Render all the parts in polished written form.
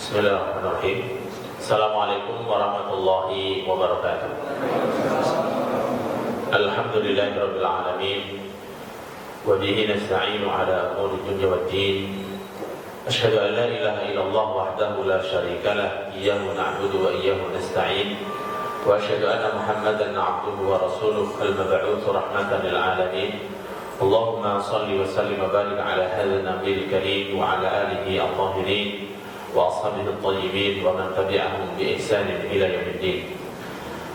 Bismillahirrahmanirrahim. Assalamualaikum warahmatullahi wabarakatuh. Alhamdulillahirabbil alamin. Wa bihi nasta'inu ala umuri dunya waddin. Asyhadu an la ilaha illallah wahdahu la syarika lah, iyyahu na'budu wa iyyahu nasta'in. Wa asyhadu anna Muhammadan 'abduhu wa rasuluhu al-mab'uts rahmatan lil alamin. Allahumma shalli wa sallim wa barik ala hadzal nabiyil karim wa ala alihi at-tahirin wa ashabihi at-tayyibin wa man tabi'ahum bi ihsan ila yaumiddin.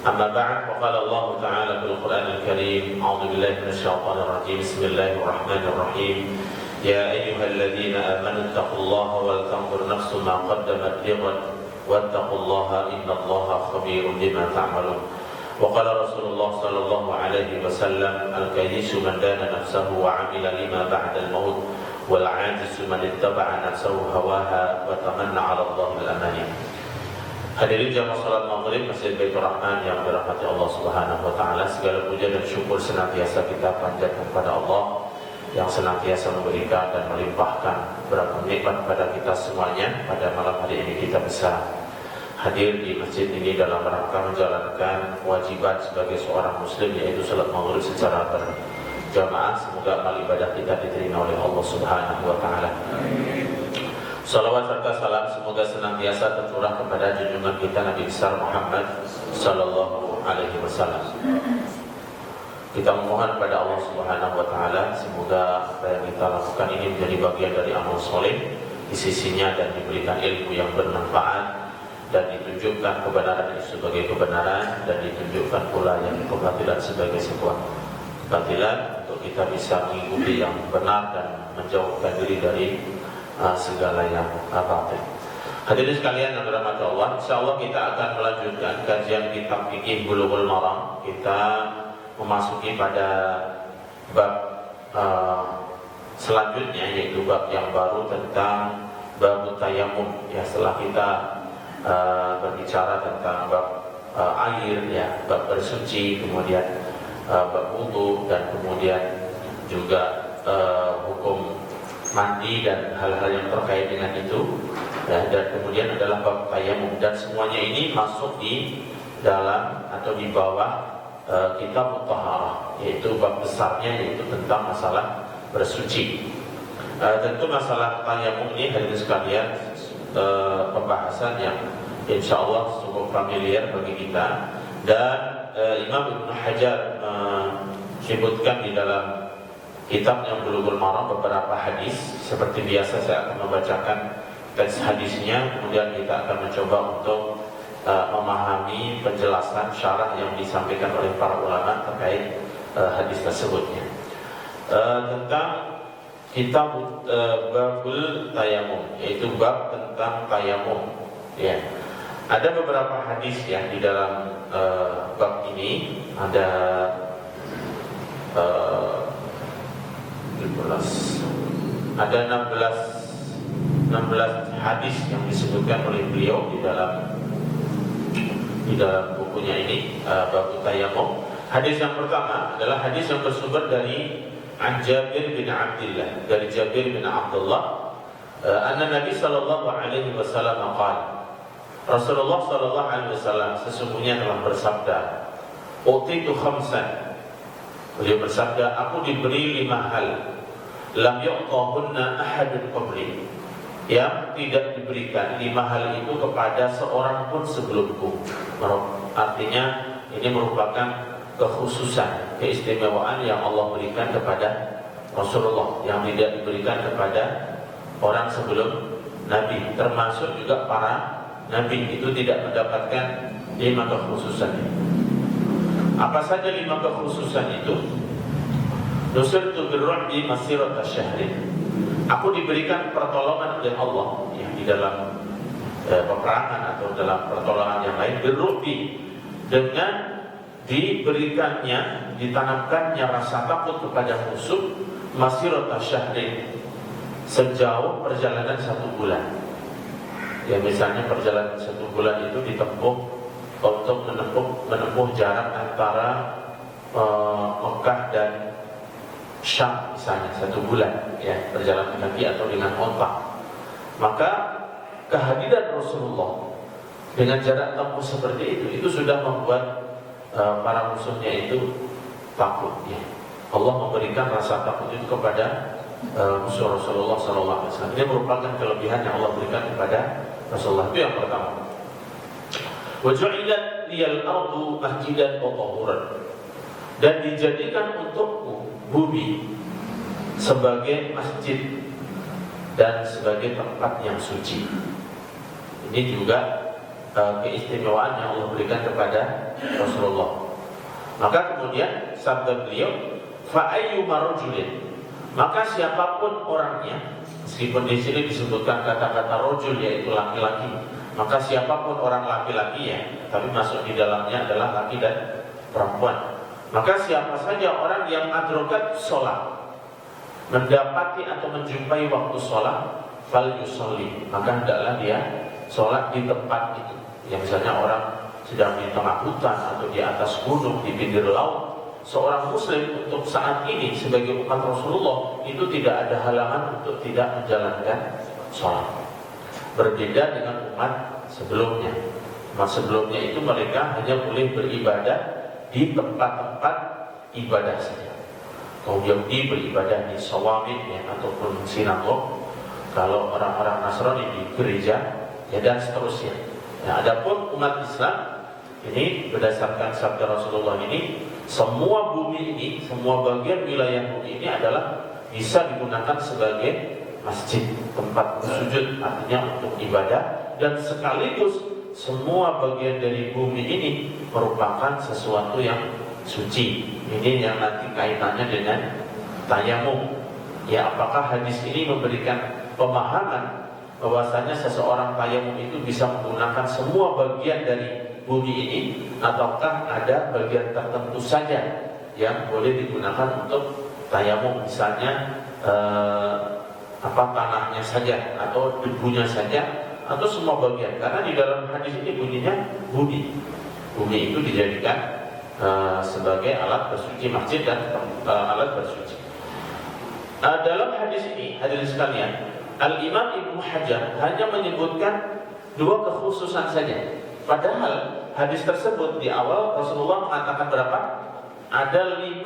Amma ba'd, faqala Allah ta'ala fil Qur'anil Karim, a'udzu billahi minasy syaithanir rajim. Bismillahirrahmanirrahim. Ya ayyuhalladzina amanu taqullaha wal tanzur nafsum ma qaddamat lighad wattaqullaha innallaha khabirum bima ta'malun. Wa qala Rasulullah sallallahu alaihi wasallam, al-kayyisu man dana nafsahu wa 'amila lima ba'da al-maut wal 'ajizu man ittaba'a nafsahu hawaha wa tamanna 'ala Allahil amani. Hadirin jamaah salat maghrib Masjid Baitur Rahman yang dirahmati Allah Subhanahu wa taala, segala puja dan syukur senantiasa kita panjatkan kepada Allah yang senantiasa memberikan dan melimpahkan beragam nikmat kepada kita semuanya. Pada malam hari ini kita bisa hadir di masjid ini dalam rangka menjalankan kewajiban sebagai seorang muslim, yaitu salat maghrib secara berjamaah. Semoga amal ibadah kita diterima oleh Allah Subhanahu wa taala. Salawat serta salam semoga senantiasa tercurah kepada junjungan kita Nabi besar Muhammad sallallahu alaihi wasallam. Kita memohon kepada Allah Subhanahu wa taala semoga apa yang kita lakukan ini menjadi bagian dari amal soleh di sisinya, dan diberikan ilmu yang bermanfaat, dan ditunjukkan kebenaran itu sebagai kebenaran, dan ditunjukkan pula yang kebatilan sebagai sebuah kebatilan, untuk kita bisa mengikuti yang benar dan menjauhkan diri dari segala yang batil. Hadirin sekalian yang dirahmati Allah, insyaallah kita akan melanjutkan kajian kitab Fiqh Bulughul Maram. Kita memasuki pada bab selanjutnya, yaitu bab yang baru tentang bab tayammum. Ya, setelah kita berbicara tentang bab air, ya, bab bersuci, kemudian bab wudu, dan kemudian juga hukum mandi dan hal-hal yang terkait dengan itu, ya, dan kemudian adalah bab tayammum, dan semuanya ini masuk di dalam atau di bawah kitab Thaharah, yaitu bab besarnya, yaitu tentang masalah bersuci. Tentu masalah tayammum ini hadirin sekalian pembahasan yang insyaallah cukup familiar bagi kita, dan Imam Ibnu Hajar menyebutkan di dalam kitab yang Bulughul Maram beberapa hadis. Seperti biasa saya akan membacakan teks hadisnya, kemudian kita akan mencoba untuk memahami penjelasan syarah yang disampaikan oleh para ulama terkait hadis tersebutnya. Tentang kitab babul tayammum, yaitu bab tentang tayammum, ya. Ada beberapa hadis ya di dalam bab ini. Ada 16 hadis yang disebutkan oleh beliau di dalam bukunya ini, bab tayammum. Hadis yang pertama adalah hadis yang bersumber dari Jabir bin Abdullah, dari Jabir bin Abdullah, anna Nabi sallallahu alaihi wasallam qala, Rasulullah sallallahu alaihi wasallam sesungguhnya telah bersabda, utitu khamsan. Beliau bersabda, aku diberi 5 hal, lam yu'tahunna ahadun qabli, yang tidak diberikan 5 hal itu kepada seorang pun sebelumku. Artinya ini merupakan kekhususan, keistimewaan yang Allah berikan kepada Rasulullah, yang tidak diberikan kepada orang sebelum Nabi. Termasuk juga para Nabi itu tidak mendapatkan 5 kekhususan. Apa saja 5 kekhususan itu? Nusirtu birru'bi masirata syahrin. Aku diberikan pertolongan oleh Allah, ya, di dalam peperangan atau dalam pertolongan yang lain, birru'bi, dengan diberikannya, ditanamkannya rasa takut kepada musuh, masirata syahrin, sejauh perjalanan 1 bulan. Ya, misalnya perjalanan 1 bulan itu ditempuh untuk menempuh jarak antara Mekah dan Syam misalnya 1 bulan, ya, perjalanan kaki atau dengan onta. Maka kehadiran Rasulullah dengan jarak tempuh seperti itu sudah membuat para musuhnya itu takut. Ya. Allah memberikan rasa takut itu kepada musuh Rasulullah SAW. Ini merupakan kelebihan yang Allah berikan kepada Rasulullah. Itu yang pertama. Wa ju'ilat liyal ardu masjidan wa tahuran. Dan dijadikan untukku bumi sebagai masjid dan sebagai tempat yang suci. Ini juga keistimewaan yang Allah berikan kepada Rasulullah. Maka kemudian sabda beliau, fa ayyuma rajulin, maka siapapun orangnya, meskipun di sini disebutkan kata-kata rajul yaitu laki-laki, maka siapapun orang laki-laki ya, tapi masuk di dalamnya adalah laki dan perempuan. Maka siapa saja orang yang adrokat sholat, mendapati atau menjumpai waktu sholat, fal yusolli, maka hendaklah dia sholat di tempat itu. Yang misalnya orang sedang di tengah hutan atau di atas gunung, di pinggir laut, seorang muslim untuk saat ini sebagai umat Rasulullah itu tidak ada halangan untuk tidak menjalankan sholat. Berbeda dengan umat sebelumnya. Umat sebelumnya itu mereka hanya boleh beribadah di tempat-tempat ibadah saja. Kaum Yahudi beribadah di sawamid ya, ataupun sinagog. Kalau orang-orang Nasrani di gereja ya, dan seterusnya. Nah, adapun umat Islam ini berdasarkan sabda Rasulullah ini, semua bumi ini, semua bagian wilayah bumi ini adalah bisa digunakan sebagai masjid, tempat bersujud, artinya untuk ibadah, dan sekaligus semua bagian dari bumi ini merupakan sesuatu yang suci. Ini yang nanti kaitannya dengan tayamum. Ya, apakah hadis ini memberikan pemahaman bahwasanya seseorang tayamum itu bisa menggunakan semua bagian dari bumi ini, ataukah ada bagian tertentu saja yang boleh digunakan untuk tayamum, misalnya tanahnya saja atau debunya saja atau semua bagian. Karena di dalam hadis ini bunyinya bumi itu dijadikan sebagai alat bersuci masjid dan alat bersuci. Dalam hadis ini, hadirin sekalian, Al-Imam Ibnu Hajar hanya menyebutkan 2 kekhususan saja. Padahal hadis tersebut di awal Rasulullah mengatakan berapa? Ada 5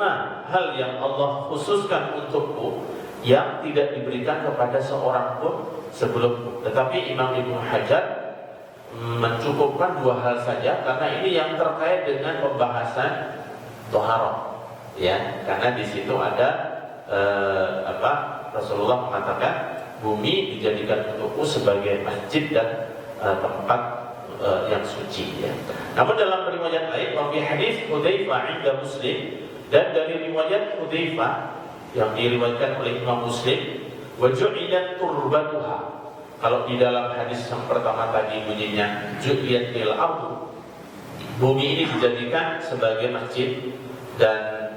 hal yang Allah khususkan untukku yang tidak diberikan kepada seorang pun sebelumku. Tetapi Imam Ibnu Hajar mencukupkan 2 hal saja karena ini yang terkait dengan pembahasan thaharah. Ya, karena di situ ada Rasulullah mengatakan bumi dijadikan untukku sebagai masjid dan tempat yang suci ya. Namun dalam riwayat lain, wa fi hadis Hudzaifah 'inda Muslim, dan dari riwayat Hudzaifah yang diriwayatkan oleh Imam Muslim, wa ju'ilat turbatuha. Kalau di dalam hadis yang pertama tadi bunyinya ju'iyat lil ardu, bumi ini dijadikan sebagai masjid dan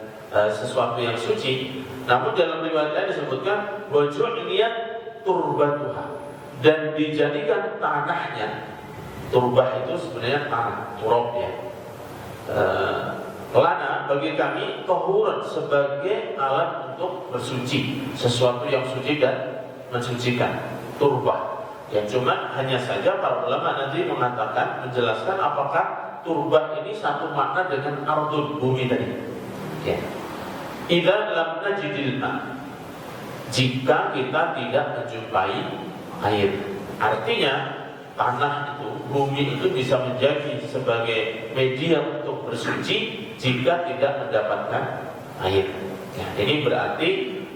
sesuatu yang suci. Namun dalam riwayat lain disebutkan wa ju'iyat turbatuha, dan dijadikan tanahnya. Turbah itu sebenarnya tanah, turab ya. Lana bagi kami tahuran, sebagai alat untuk bersuci, sesuatu yang suci dan mensucikan. Turbah. Yang cuma hanya saja para ulama nanti mengatakan, menjelaskan apakah turbah ini satu makna dengan ardul, bumi tadi. Ya. Idza lam najidil ma, jika kita tidak menjumpai air. Artinya tanah itu, bumi itu bisa menjadi sebagai media untuk bersuci jika tidak mendapatkan air. Ya, ini berarti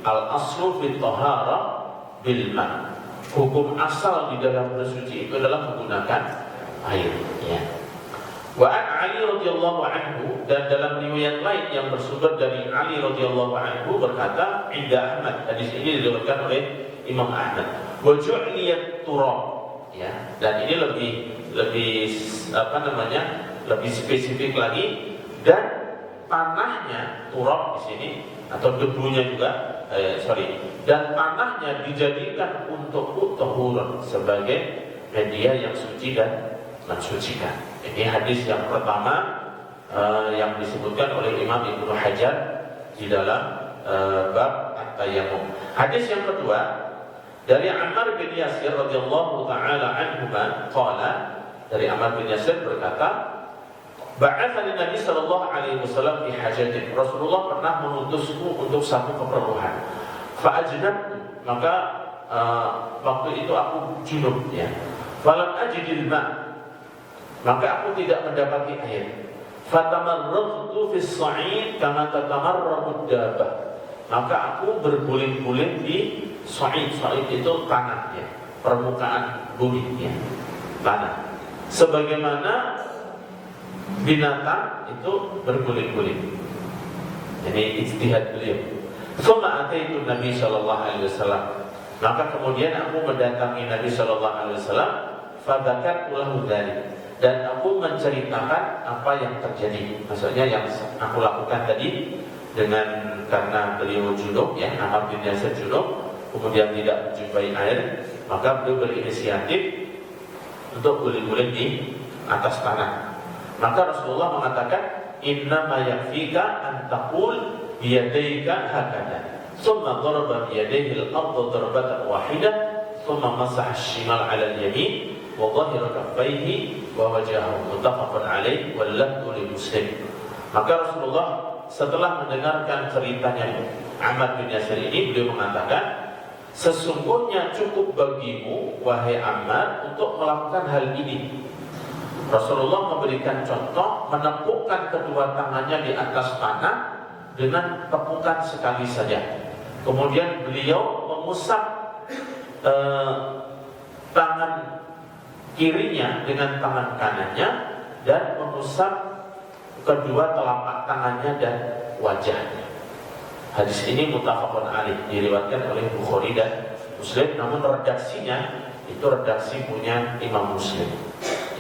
al-aslu fit thahara bil ma. Hukum asal di dalam bersuci itu adalah menggunakan air. Ya. Wa an Ali radhiyallahu anhu, dan dalam riwayat lain yang bersumber dari Ali radhiyallahu anhu berkata, inda Ahmad, hadis ini diriwayatkan oleh Imam Ahmad, wa ju'liyat turab. Ya, dan ini lebih spesifik lagi, dan tanahnya turab di sini atau debunya juga dan tanahnya dijadikan untuk tahuran, sebagai media yang suci dan mensucikan. Ini hadis yang pertama yang disebutkan oleh Imam Ibnu Hajar di dalam bab at-tayammum. Hadis yang kedua Dari Ammar bin Yasir radhiyallahu taala anhuma qala, dari Ammar bin Yasir berkata, ba'athani Nabi sallallahu alaihi wasallam fi hajatin. Rasulullah pernah mengutusku untuk satu keperluan. Fa'ajnabtu, maka waktu itu aku junub ya. Falam ajidil ma', maka aku tidak mendapati air. Fatamarraqtu fis sa'id kama tatamarraqu dabbah, maka aku berguling-guling di sa'id. Sa'id itu tanah ya, permukaan bumi ya, tanah. Sebagaimana binatang itu berguling-guling. Ini ijtihad beliau. Tsumma ataitu Nabi sallallahu alaihi wasallam, maka kemudian aku mendatangi Nabi sallallahu alaihi wasallam, fadzakartu lahu dzalik, dan aku menceritakan apa yang terjadi. Maksudnya yang aku lakukan tadi dengan karena beliau junub ya, Ammar bin Yasir junub, kemudian tidak menjumpai air, maka beliau berinisiatif untuk guling-guling di atas tanah. Maka Rasulullah mengatakan, inna ma yakfika an taqul biyadayka hakada, thumma daraba biyadayhi al-ardha darbatan wahidah, thumma masaha ash-shimal 'ala al-yamin wa dhahira kaffayhi wa wajahahu, muttafaqun alaih wal lafdhu li Muslim. Maka Rasulullah setelah mendengarkan ceritanya Ammar bin Yasir ini, beliau mengatakan, sesungguhnya cukup bagimu wahai Ammar untuk melakukan hal ini. Rasulullah memberikan contoh menepukkan kedua tangannya di atas tanah dengan tepukan sekali saja. Kemudian beliau mengusap tangan kirinya dengan tangan kanannya dan mengusap kedua telapak tangannya dan wajahnya. Hadis ini muttafaqun alaih, diriwayatkan oleh Bukhari dan Muslim, namun redaksinya itu redaksi punya Imam Muslim.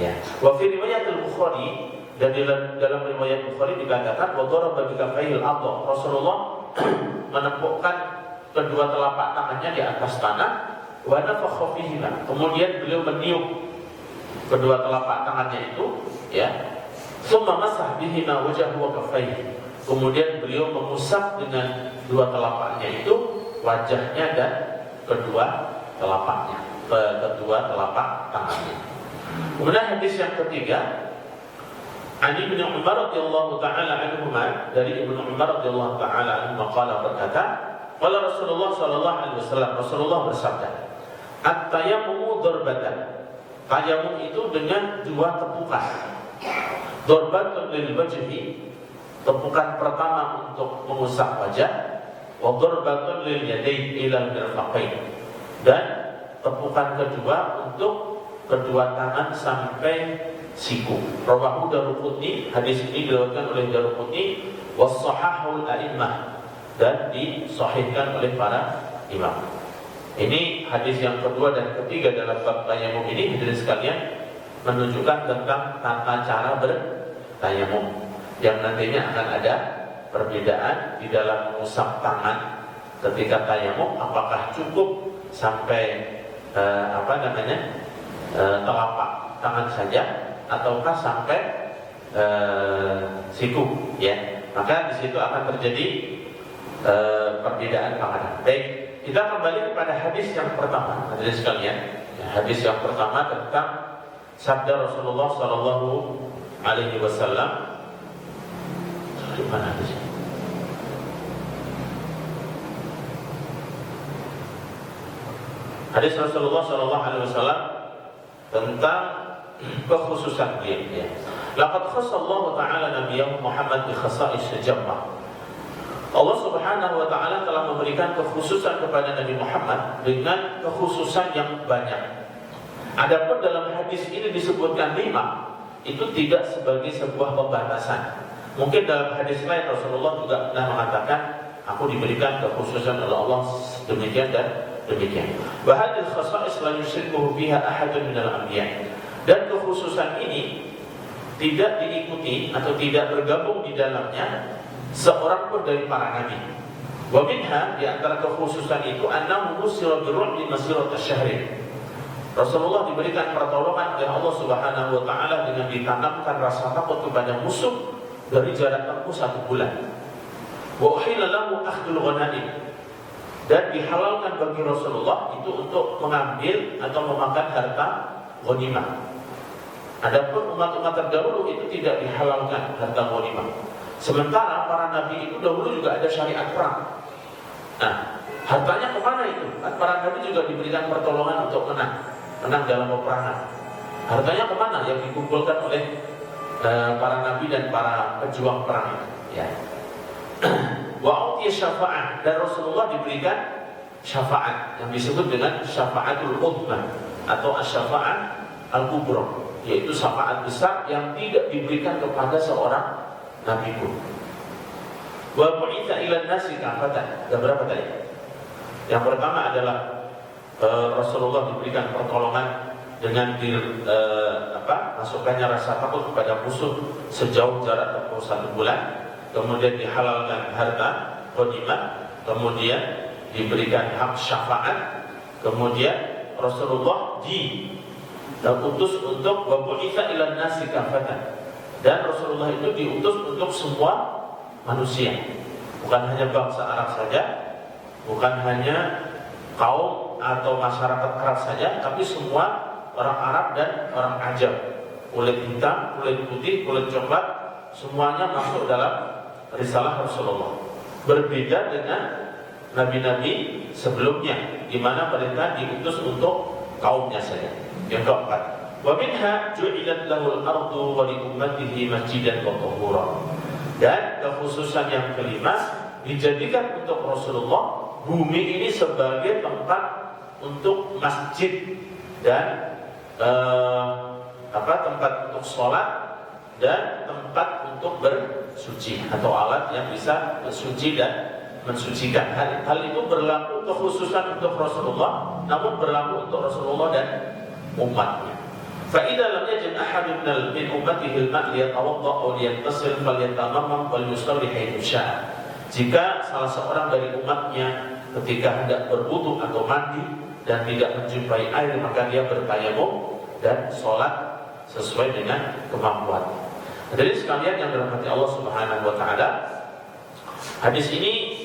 Ya. Wa fi riwayat al-Bukhari, dan dalam riwayat Bukhari dikatakan wa daraba bi kaffayhi al-ardh. Rasulullah menepukkan kedua telapak tangannya di atas tanah, wa nafakha fihi, kemudian beliau meniup kedua telapak tangannya itu ya. Tsumma masah bihi ma wajhahu wa kaffayhi, kemudian beliau mengusap dengan dua telapaknya itu wajahnya dan kedua telapaknya, kedua telapak tangannya. Kemudian hadis yang ketiga, Ali bin Umar radhiyallahu taala anhuma, dari Ibnu Umar radhiyallahu taala anhu qala, berkata, qala Rasulullah sallallahu alaihi wasallam, Rasulullah bersabda, at-tayammumu darbatan, tayamum itu dengan dua tepukan. Darbatun lil wajhi, tepukan pertama untuk mengusap wajah, wa darbatun lil yadayn ila al-mirfaqain, dan tepukan kedua untuk kedua tangan sampai siku. Rawahu Daruqutni, hadis ini diriwayatkan oleh Daruqutni, was-shahahul a'immah, dan disahihkan oleh para imam. Ini hadis yang kedua dan ketiga dalam bab tayamum ini, hadirin sekalian, menunjukkan tentang tata cara bertayamum, yang nantinya akan ada perbedaan di dalam mengusap tangan ketika tayamum, apakah cukup sampai telapak tangan saja ataukah sampai siku ya. Maka di situ akan terjadi perbedaan pandangan. Baik, kita kembali kepada hadis yang pertama, hadirin sekalian. Hadis yang pertama tentang sabda Rasulullah sallallahu alaihi wasallam. Di mana hadisnya? Hadis Rasulullah sallallahu alaihi wasallam tentang kekhususan beliau ya. Laqad khassallahu ta'ala nabiyahu Muhammad bi khasa'is jammah. Allah Subhanahu wa taala telah memberikan kekhususan kepada Nabi Muhammad dengan kekhususan yang banyak. Adapun dalam hadis ini disebutkan 5, itu tidak sebagai sebuah pembatasan. Mungkin dalam hadis lain Rasulullah juga pernah mengatakan, aku diberikan kekhususan oleh Allah demikian dan demikian. Bahadil khasa'is la yusyriku biha ahadun minal anbiya. Dan kekhususan ini tidak diikuti atau tidak bergabung di dalamnya seorang pun dari para nabi. Wa minha, di antara kekhususan itu, annahu nusira birru'bi masirat asyhrin. Rasulullah diberikan pertolongan oleh Allah Subhanahu wa taala dengan ditanamkan rasa takut kepada musuh dari jarak tempuh 1 bulan. Wa uhilla lahu akhdul ghanaim, Dan dihalalkan bagi Rasulullah itu untuk mengambil atau memakan harta ghanimah. Adapun umat-umat terdahulu itu tidak dihalalkan harta ghanimah. Sementara para nabi itu dahulu juga ada syariat perang. Nah, hartanya kemana itu? Kan para nabi juga diberikan pertolongan untuk menang dalam peperangan. Hartanya kemana yang dikumpulkan oleh para nabi dan para pejuang perang itu? Ya. Wa utiya syafa'ah, dan Rasulullah diberikan syafaat yang disebut dengan syafaatul uzma atau asy-syafa'ah al-kubra, yaitu syafaat besar yang tidak diberikan kepada seorang nabi pun. Wa bu'itsa ila nasi kafatan. Ada berapa tadi? Yang pertama adalah Rasulullah diberikan pertolongan dengan masukkannya rasa takut kepada musuh sejauh jarak tempuh 1 bulan. Kemudian dihalalkan harta ghanimah, kemudian diberikan hak syafaat, kemudian Rasulullah diutus untuk wa bu'itsa ila nasi kafatan, dan Rasulullah itu diutus untuk semua manusia, bukan hanya bangsa Arab saja, bukan hanya kaum atau masyarakat Arab saja, tapi semua orang Arab dan orang Ajam, kulit hitam, kulit putih, kulit coklat, semuanya masuk dalam risalah Rasulullah. Berbeda dengan nabi-nabi sebelumnya, di mana mereka diutus untuk kaumnya saja. Yang keempat, wa minha ju'ilat lahul ardu wa li ummatihi masjidan wa tahura. Dan kekhususan yang kelima, dijadikan untuk Rasulullah bumi ini sebagai tempat untuk masjid dan tempat untuk sholat dan tempat untuk bersuci atau alat yang bisa bersuci dan mensucikan. Hal itu berlaku kekhususan untuk Rasulullah, namun berlaku untuk Rasulullah dan umatnya. فَإِذَا لَمْ يَجِدْ أَحَدٌ مِنْ أُمَّتِهِ الْمَاءَ لِيَتَوَضَّأَ أَوْ لِيَغْتَسِلْ فَلْيَتَيَمَّمْ وَلْيُصَلِّ حَيْثُ شَاءَ. Jika salah seorang dari umatnya ketika hendak berwudu atau mandi dan tidak menjumpai air, maka dia bertayamum dan sholat sesuai dengan kemampuan. Jadi sekalian yang dirahmati Allah Subhanahu wa taala, hadis ini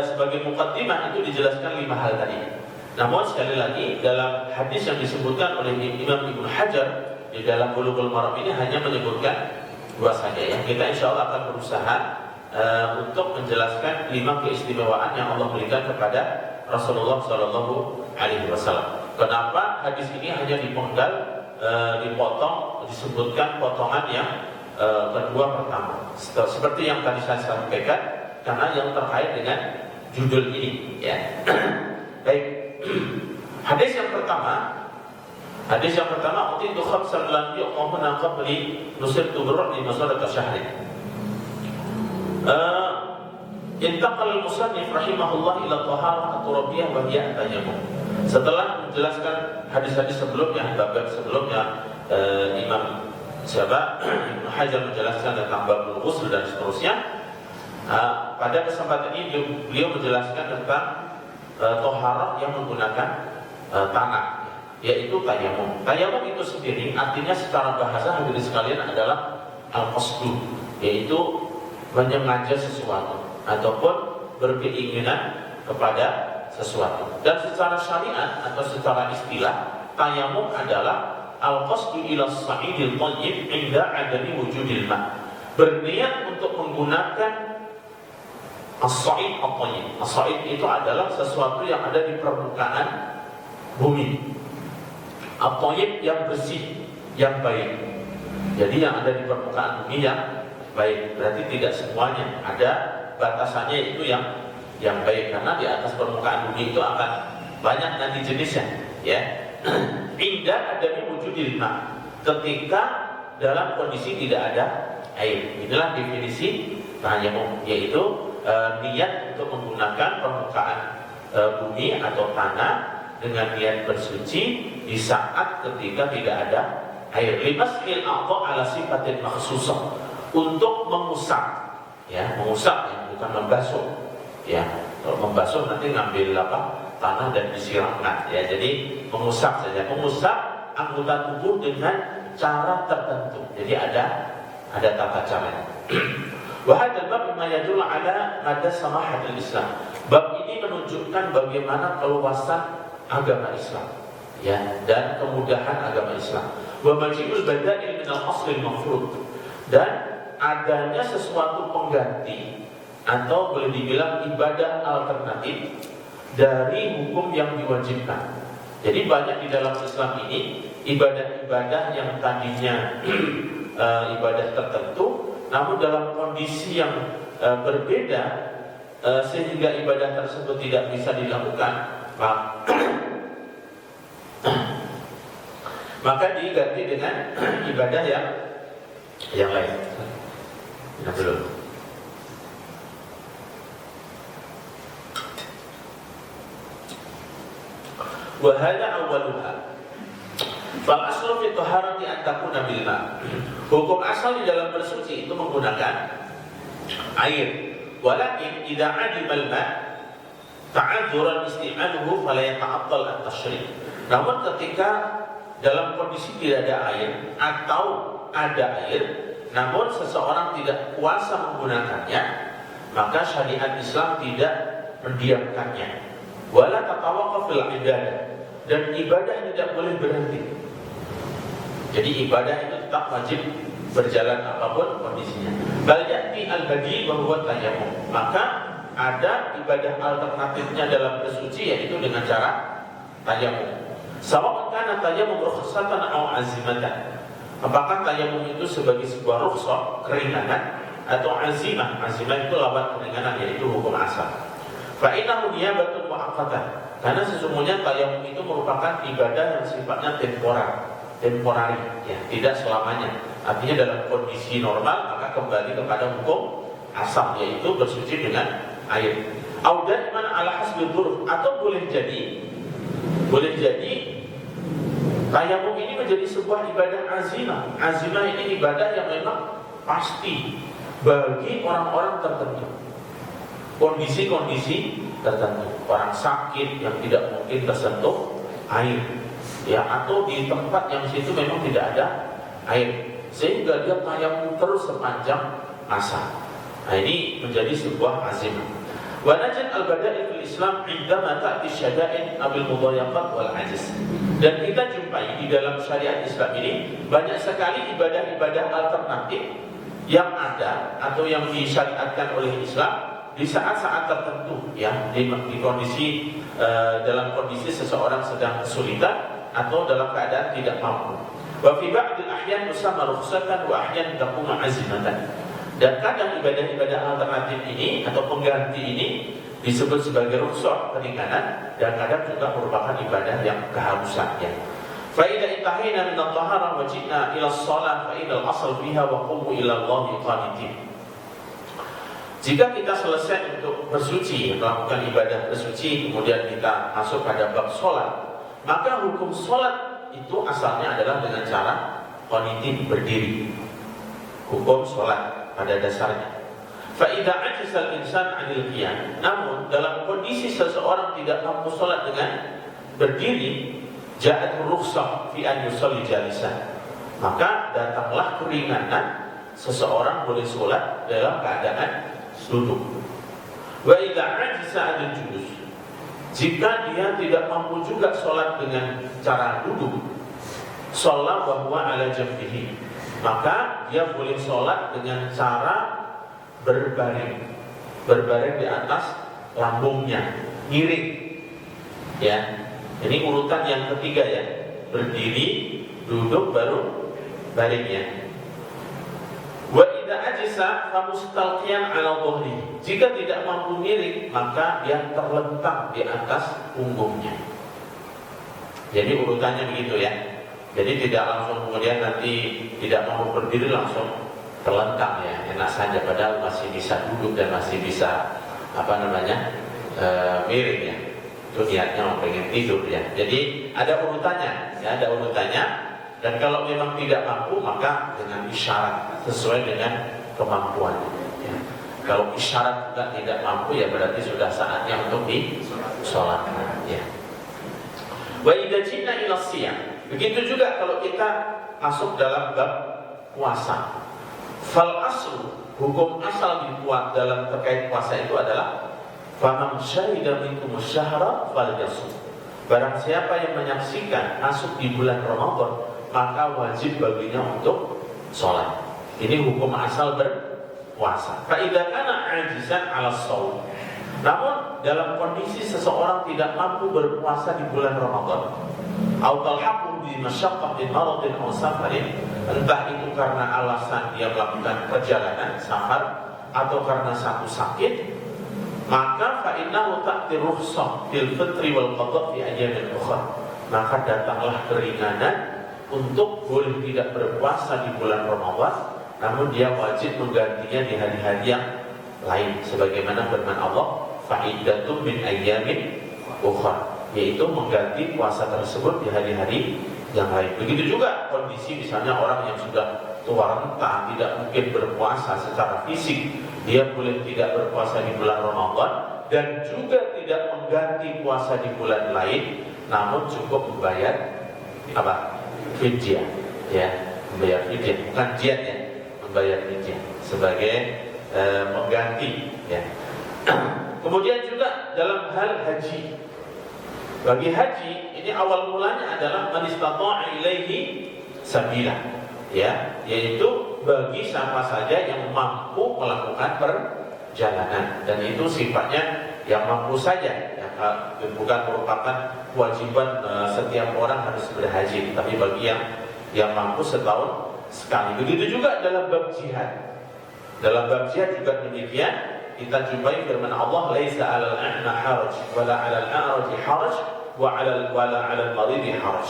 sebagai muqaddimah itu dijelaskan 5 hal tadi. Namun sekali lagi dalam hadis yang disebutkan oleh Imam Ibnu Hajar di dalam Bulughul Maram ini hanya menyebutkan 2 saja ya. Kita insyaallah akan berusaha untuk menjelaskan 5 keistimewaan yang Allah berikan kepada Rasulullah Shallallahu Alaihi Wasallam. Kenapa hadis ini hanya dipotong, disebutkan potongan yang kedua pertama, seperti yang tadi saya sampaikan, karena yang terkait dengan judul ini ya. Baik. Hadis yang pertama, utitu khamsan lam yu'muna qabli nusirtu birru'li masarata syahri. Intaqal al-musannif rahimahullah ila taharah at-turabiyyah wa hiya at-tayammum. Setelah menjelaskan hadis-hadis sebelumnya, bab sebelumnya, Imam Ibnu Hajar menjelaskan tentang babul ghusl dan seterusnya. Pada kesempatan ini beliau menjelaskan tentang toharah yang menggunakan tanah, yaitu tayamum. Tayamum itu sendiri artinya secara bahasa hadirin sekalian adalah al-qasdu, yaitu menyengaja sesuatu ataupun berkeinginan kepada sesuatu. Dan secara syariat atau secara istilah, tayamum adalah al-qasdu ila as-sa'idil thayyib 'inda 'adami wujudil ma'. Berniat untuk menggunakan as-sa'id at-thayyib. As-sa'id itu adalah sesuatu yang ada di permukaan bumi. At-thayyib yang bersih, yang baik. Jadi yang ada di permukaan bumi yang baik. Berarti tidak semuanya, ada batasannya itu yang baik, karena di atas permukaan bumi itu akan banyak nanti jenisnya ya. Indah ada di wujudil ma', ketika dalam kondisi tidak ada air. Inilah definisi tayamum, yaitu niat untuk menggunakan permukaan bumi atau tanah dengan niat bersuci di saat ketika tidak ada air. Limasmil a'dha' ala sifatin makhsusah, untuk mengusap ya, mengusap ya, bukan membasuh ya. Kalau membasuh nanti ngambil tanah dan disiramkan ya. Jadi mengusap saja, mengusap anggota tubuh dengan cara tertentu. Jadi ada tata cara. Wa hadzal bab mimma yadullu ala mada samahatil Islam. Bab ini menunjukkan bagaimana keluasan agama Islam, ya, dan kemudahan agama Islam. Wa maji'ul bada'il min al-asl al-mafrud, dan adanya sesuatu pengganti atau boleh dibilang ibadah alternatif dari hukum yang diwajibkan. Jadi banyak di dalam Islam ini ibadah-ibadah yang tadinya ibadah tertentu, namun dalam kondisi yang berbeda, sehingga ibadah tersebut tidak bisa dilakukan, maka diganti dengan ibadah yang lain. Nah, belum. Wa hadha awwaluha. Fal aslu fi taharati an takuna bil ma. Hukum asal di dalam bersuci itu menggunakan air. Walakin idza adima al ma ta'adzuran isti'maluhu fala yata'attal at-tashri'. Namun ketika dalam kondisi tidak ada air atau ada air namun seseorang tidak kuasa menggunakannya, maka syariat Islam tidak mendiamkannya. Wala tatawaqqaf fil ibadah, dan ibadah tidak boleh berhenti. Jadi ibadah itu tetap wajib berjalan apapun kondisinya. Bal ya'ti al-badil wa huwa tayammum. Maka ada ibadah alternatifnya dalam bersuci, yaitu dengan cara tayammum. Sawa'un kana tayammum rukhsatan aw azimatan. Apakah tayammum itu sebagai sebuah rukhsah, keringanan, atau azimah? Azimah itu lawan keringanan, yaitu hukum asal. Fa innahu niyabatun mu'aqqatah. Karena sesungguhnya tayammum itu merupakan ibadah yang sifatnya temporari, ya, tidak selamanya. Artinya dalam kondisi normal maka kembali kepada hukum asal, yaitu bersuci dengan air. Audan man ala hasbil dhuruf, atau boleh jadi tayammum ini menjadi sebuah ibadah azimah. Azimah ini ibadah yang memang pasti bagi orang-orang tertentu, kondisi-kondisi tertentu. Orang sakit yang tidak mungkin tersentuh air, ya, atau di tempat yang situ memang tidak ada air, sehingga dia tayammum terus sepanjang masa. Nah, ini menjadi sebuah azimah. Wa najid al-bada'il fil Islam indama ta'ti syada'in abil mudayaqat wal ajiz. Dan kita jumpai di dalam syariat Islam ini banyak sekali ibadah-ibadah alternatif yang ada atau yang disyariatkan oleh Islam di saat-saat tertentu, ya, di kondisi dalam kondisi seseorang sedang kesulitan atau dalam keadaan tidak mampu. Wa fi ba'dil ahyan tusamma rukhsatan wa ahyan takunu azimatan. Dan kadang ibadah-ibadah alternatif ini atau pengganti ini disebut sebagai rukhsah, keringanan, dan kadang juga merupakan ibadah yang keharusan, ya. Fa idza intahayna min at-taharah wa ji'na ila as-shalah fa inal asl fiha wa qumu ila Allahi qanitin. Jika kita selesai untuk bersuci, melakukan ibadah bersuci, kemudian kita masuk pada bab sholat, maka hukum sholat itu asalnya adalah dengan cara qanitin, berdiri. Hukum sholat pada dasarnya. Fa idza ajiza al-insan 'anil qiyam. Namun dalam kondisi seseorang tidak mampu sholat dengan berdiri, ja'at rukhsah fi an yusalli jalisan. Maka datanglah keringanan seseorang boleh sholat dalam keadaan duduk. Wa idza ajiza 'anil julus. Jika dia tidak mampu juga sholat dengan cara duduk, sholat wa huwa 'ala jambihi, maka dia boleh sholat dengan cara berbaring di atas lambungnya, miring, ya. Ini urutan yang ketiga, ya, berdiri, duduk, baru baring, ya. Wa idza ajisa fa mustalqiyan 'ala dhuhri. Jika tidak mampu miring, maka dia terlentang di atas punggungnya. Jadi urutannya begitu, ya. Jadi tidak langsung kemudian nanti tidak mau berdiri langsung terlentang, ya, enak saja, padahal masih bisa duduk dan masih bisa miring, ya. Itu niatnya mau pengen tidur, ya. Jadi ada urutannya, ya, ada urutannya. Dan kalau memang tidak mampu maka dengan isyarat sesuai dengan kemampuannya, ya. Kalau isyarat juga tidak mampu, ya berarti sudah saatnya untuk disolatkan, ya. Wa idza jinna ila siyam. Begitu juga kalau kita masuk dalam bab puasa. Fal aslu, hukum asal dibuat dalam terkait puasa itu adalah Faman syahida minkum syahra falyasum. Barang siapa yang menyaksikan masuk di bulan Ramadan, maka wajib baginya untuk sholat. Ini hukum asal berpuasa. Fa idza kana ajizan 'ala shaum. Namun dalam kondisi seseorang tidak mampu berpuasa di bulan Ramadan, au talhaqu bi masyaqqatin maradin aw safarin, entah itu karena alasan dia melakukan perjalanan safar atau karena satu sakit, maka fa innahu ta'ti rukhsah fil fitri wal qada' fi ayyamin ukhra. Maka datanglah keringanan untuk boleh tidak berpuasa di bulan Ramadan, namun dia wajib menggantinya di hari-hari yang lain, sebagaimana firman Allah, fa'iddatun min ayyamin ukhra, yaitu mengganti puasa tersebut di hari-hari yang lain. Begitu juga kondisi misalnya orang yang sudah tua renta, tidak mungkin berpuasa secara fisik, dia boleh tidak berpuasa di bulan Ramadan dan juga tidak mengganti puasa di bulan lain, namun cukup membayar apa? Fidyah, ya, membayar fidyah, bukan jihad ya, membayar fidyah sebagai pengganti, ya. Kemudian juga dalam hal haji, bagi haji ini awal mulanya adalah man istata'a ilaihi sabila, ya, yaitu bagi siapa saja yang mampu melakukan perjalanan, dan itu sifatnya yang mampu saja, ya, bukan merupakan kewajiban setiap orang harus berhaji, tapi bagi yang mampu setahun sekali. Begitu juga dalam bab jihad. Dalam bab jihad juga demikian, kita jumpai firman Allah, laisa 'alal a'ma haraj wala 'alal a'raj haraj wa 'alal marid haraj.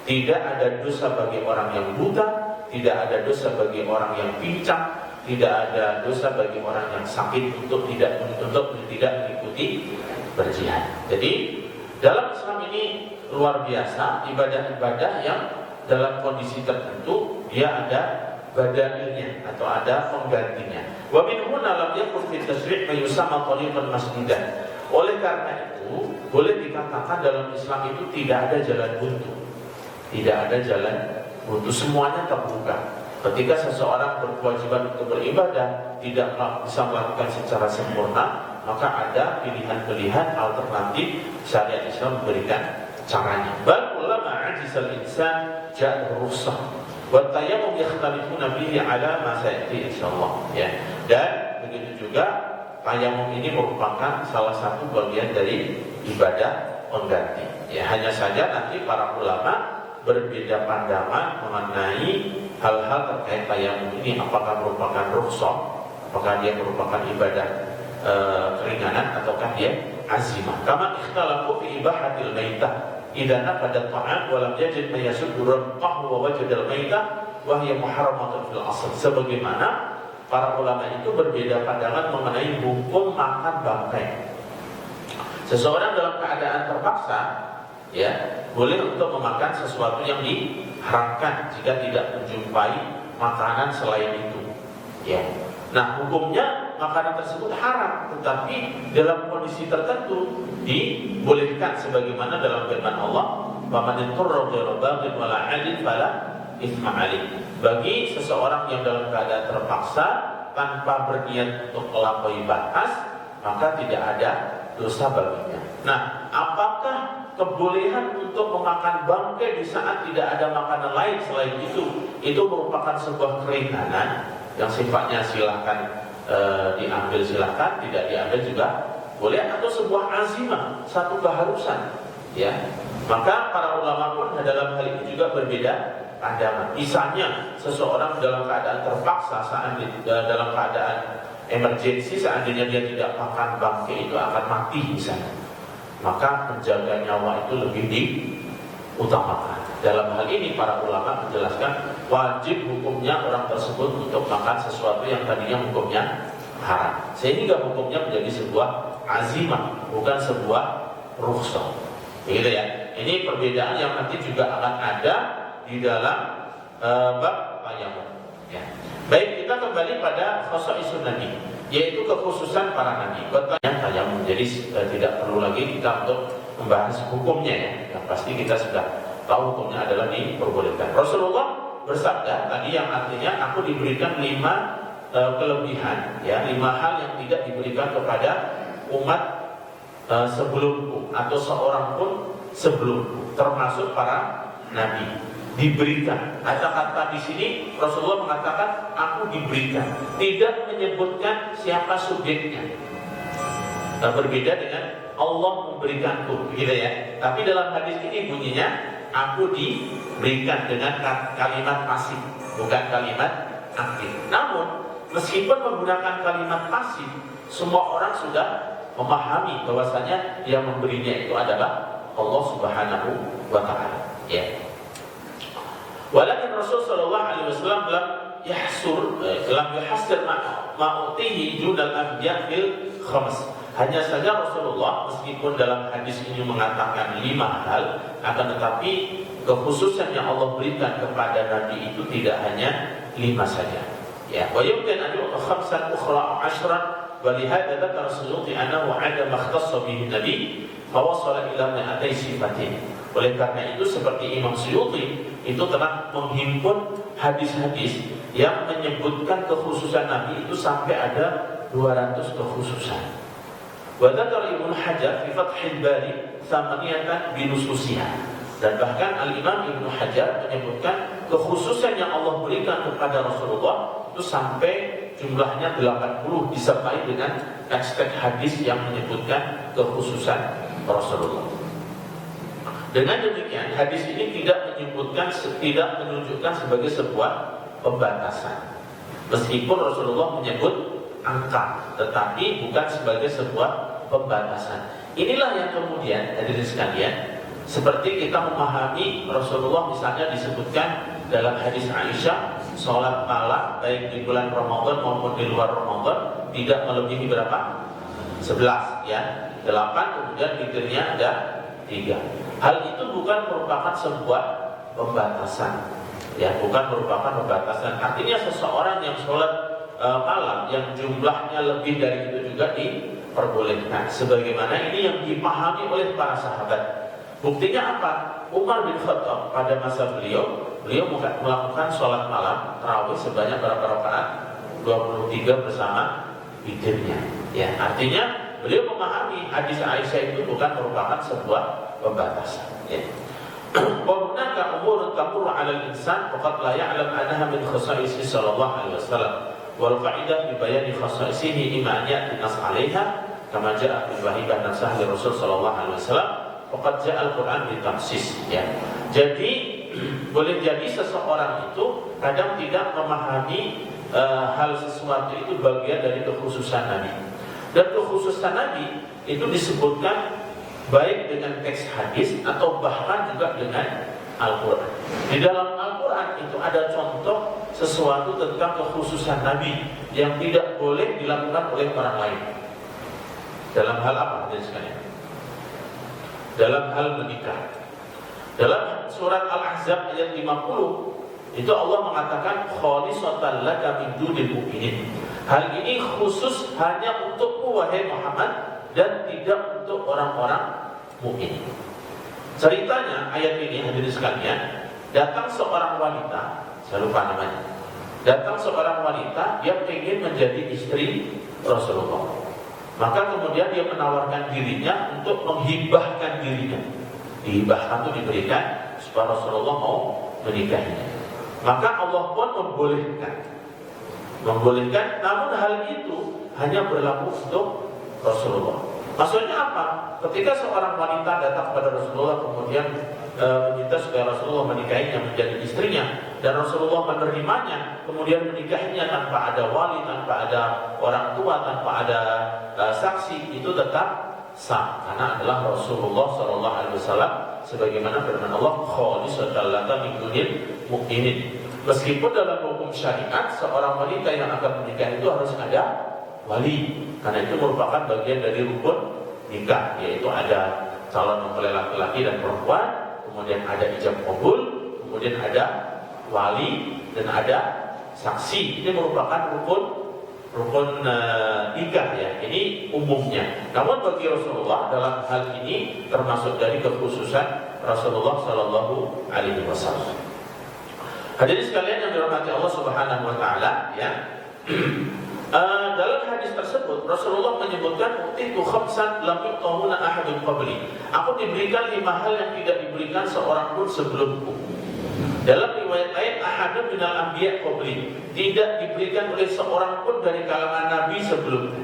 Tidak ada dosa bagi orang yang buta, tidak ada dosa bagi orang yang pincang, tidak ada dosa bagi orang yang sakit untuk tidak mengikuti berjihad. Jadi dalam Islam ini luar biasa, ibadah-ibadah yang dalam kondisi tertentu dia ada badalnya atau ada penggantinya. Wa min huna lam yakun fi tasyri' ma yusamma tariqan masdudan. Oleh karena itu, boleh dikatakan dalam Islam itu tidak ada jalan buntu. Tidak ada jalan buntu, semuanya terbuka. Ketika seseorang berkewajiban untuk beribadah tidak bisa melakukan secara sempurna, maka ada pilihan-pilihan alternatif syariat Islam memberikan caranya. Bal ulama ajizal insan ja'a rukhsah wa tayammum yakhtalifuna bihi ala ma sayati insyaallah, ya. Dan begitu juga tayammum ini merupakan salah satu bagian dari ibadah pengganti, ya. Hanya saja nanti para ulama berbeda pandangan mengenai hal-hal terkait tayammum ini, apakah merupakan rukhsah, apakah dia merupakan ibadah keringanan ataukah dia azimah. Kama ikhtalafu fi ibahatil maitah idza nafada ta'am wa lam yajid ma yasuddu raqahu wa wajada al-maitah wa hiya muharramatun fil asl. Sebagaimana para ulama itu berbeda pandangan mengenai hukum makan bangkai. Seseorang dalam keadaan terpaksa, ya, boleh untuk memakan sesuatu yang diharamkan jika tidak menjumpai makanan selain itu, ya. Nah, hukumnya makanan tersebut haram, tetapi dalam kondisi tertentu dibolehkan, sebagaimana dalam firman Allah, "Faman ittara ghayra baghin wala 'adin fala itsma 'alaih." Bagi seseorang yang dalam keadaan terpaksa tanpa berniat untuk melampaui batas, maka tidak ada dosa baginya. Nah, apakah kebolehan untuk memakan bangkai di saat tidak ada makanan lain selain itu merupakan sebuah keringanan yang sifatnya silahkan diambil silahkan, tidak diambil juga boleh, atau sebuah azimah, satu keharusan, ya. Maka para ulama pun dalam hal ini juga berbeda pandangan. Misalnya seseorang dalam keadaan terpaksa, dalam keadaan emergensi, seandainya dia tidak makan bangkai itu akan mati misalnya, maka menjaga nyawa itu lebih diutamakan. Dalam hal ini para ulama menjelaskan wajib hukumnya orang tersebut untuk makan sesuatu yang tadinya hukumnya haram, sehingga hukumnya menjadi sebuah azimah, bukan sebuah rukhsah. Begitu, ya. Ini perbedaan yang nanti juga akan ada di dalam bab tayammum, ya. Baik, kita kembali pada khosaisun nabi, yaitu kekhususan para nabi. Bertanya tayammum, jadi tidak perlu lagi kita untuk membahas hukumnya, ya. Yang pasti kita sudah tahu hukumnya adalah diperbolehkan. Rasulullah bersabda tadi yang artinya aku diberikan 5 kelebihan, ya, 5 hal yang tidak diberikan kepada umat sebelumku atau seorang pun sebelumku, termasuk para nabi. Diberikan. Kata-kata di sini Rasulullah mengatakan aku diberikan, tidak menyebutkan siapa subjeknya. Berbeda dengan Allah memberikanku, gitu ya. Tapi dalam hadis ini bunyinya aku diberikan dengan kalimat pasif, bukan kalimat aktif. Namun meskipun menggunakan kalimat pasif, semua orang sudah memahami bahwasanya yang memberinya itu adalah Allah Subhanahu wa taala. Ya. Walakin Rasul sallallahu alaihi wasallam lam yuhassir ma'utihi junal anbiya fil khams. Hanya saja Rasulullah meskipun dalam hadis ini mengatakan 5 hal, akan tetapi kekhususan yang Allah berikan kepada Nabi itu tidak hanya 5 saja. Ya, wa yumkin an yu'ta khamsan ukhra 'ashran. ولهذا ذكر السيوطي أنه عندما اختص به النبي فوصل إلى 200 sifatin. Oleh karena itu seperti Imam Suyuti itu telah menghimpun hadis-hadis yang menyebutkan kekhususan Nabi itu sampai ada 200 kekhususan. Wa dzakara Ibnu Hajar fi Fathul Bari thamaniyatan binususiha. Dan bahkan Al-Imam Ibnu Hajar menyebutkan kekhususan yang Allah berikan kepada Rasulullah itu sampai jumlahnya 80 disertai dengan teks-teks hadis yang menyebutkan kekhususan Rasulullah. Dengan demikian hadis ini tidak menunjukkan sebagai sebuah pembatasan. Meskipun Rasulullah menyebut angka, tetapi bukan sebagai sebuah pembatasan. Inilah yang kemudian hadirin sekalian, seperti kita memahami Rasulullah misalnya disebutkan dalam hadis Aisyah, sholat malam baik di bulan Ramadan maupun di luar Ramadan tidak melebihi berapa? 11 ya, 8, kemudian witirnya ada 3. Hal itu bukan merupakan sebuah pembatasan, ya, bukan merupakan pembatasan. Artinya seseorang yang sholat malam yang jumlahnya lebih dari itu juga diperbolehkan. Sebagaimana ini yang dipahami oleh para sahabat. Buktinya apa? Umar bin Khattab pada masa beliau melakukan sholat malam tarawih sebanyak berapa rakaat? 23 bersama witirnya. Ya, artinya beliau memahami hadis Aisyah itu bukan merupakan sebuah pembatasan. Ya. Wa hunaka umurun tamurru 'ala al-insan faqad la ya'lam annaha min khasa'isihi sallallahu alaihi wasallam. Wal qa'idah bi bayani khasa'isihi imma an ya'ti nas 'alaiha kama ja'a fi wahibah nasah li Rasul sallallahu alaihi wasallam. Faqad ja'a al-Qur'an bi takhsis. Ya. Jadi boleh jadi seseorang itu kadang tidak memahami hal sesuatu itu bagian dari kekhususan Nabi. Dan kekhususan Nabi itu disebutkan baik dengan teks hadis atau bahkan juga dengan Al-Quran. Di dalam Al-Quran itu ada contoh sesuatu tentang kekhususan Nabi yang tidak boleh dilakukan oleh orang lain. Dalam hal apa? Dalam hal menikah. Dalam surat Al-Ahzab ayat 50 itu Allah mengatakan khalisatan laka min dunil mu'minin. Hal ini khusus hanya untukmu wahai Muhammad dan tidak untuk orang-orang mukmin. Ceritanya ayat ini hadirin sekalian, datang seorang wanita, saya lupa namanya. Datang seorang wanita yang ingin menjadi istri Rasulullah. Maka kemudian dia menawarkan dirinya untuk menghibahkan dirinya. Dihibahkan itu diberikan supaya Rasulullah mau menikahinya. Maka Allah pun membolehkan, namun hal itu hanya berlaku untuk Rasulullah. Maksudnya apa? Ketika seorang wanita datang kepada Rasulullah kemudian meminta supaya Rasulullah menikahinya menjadi istrinya, dan Rasulullah menerimanya, kemudian menikahinya tanpa ada wali, tanpa ada orang tua, tanpa ada saksi, itu tetap sah karena adalah Rasulullah SAW, sebagaimana firman Allah khalisatan laka min dunil mu'minin. Meskipun dalam hukum syariat seorang wanita yang akan menikah itu harus ada wali, karena itu merupakan bagian dari rukun nikah, yaitu ada calon mempelai laki-laki dan perempuan, kemudian ada ijab qabul, kemudian ada wali dan ada saksi. Ini merupakan rukun nikah ya. Ini umumnya. Namun bagi Rasulullah dalam hal ini termasuk dari kekhususan Rasulullah Sallallahu Alaihi Wasallam. Hadirin sekalian yang dirahmati Allah Subhanahu Wa Taala ya. dalam hadis tersebut Rasulullah menyebutkan utitu khamsan lam yu'tahuna ahadun qabli. Aku diberikan 5 hal yang tidak diberikan seorang pun sebelumku. Dalam riwayat lain ahadun minal anbiya qabli, tidak diberikan oleh seorang pun dari kalangan nabi sebelumku.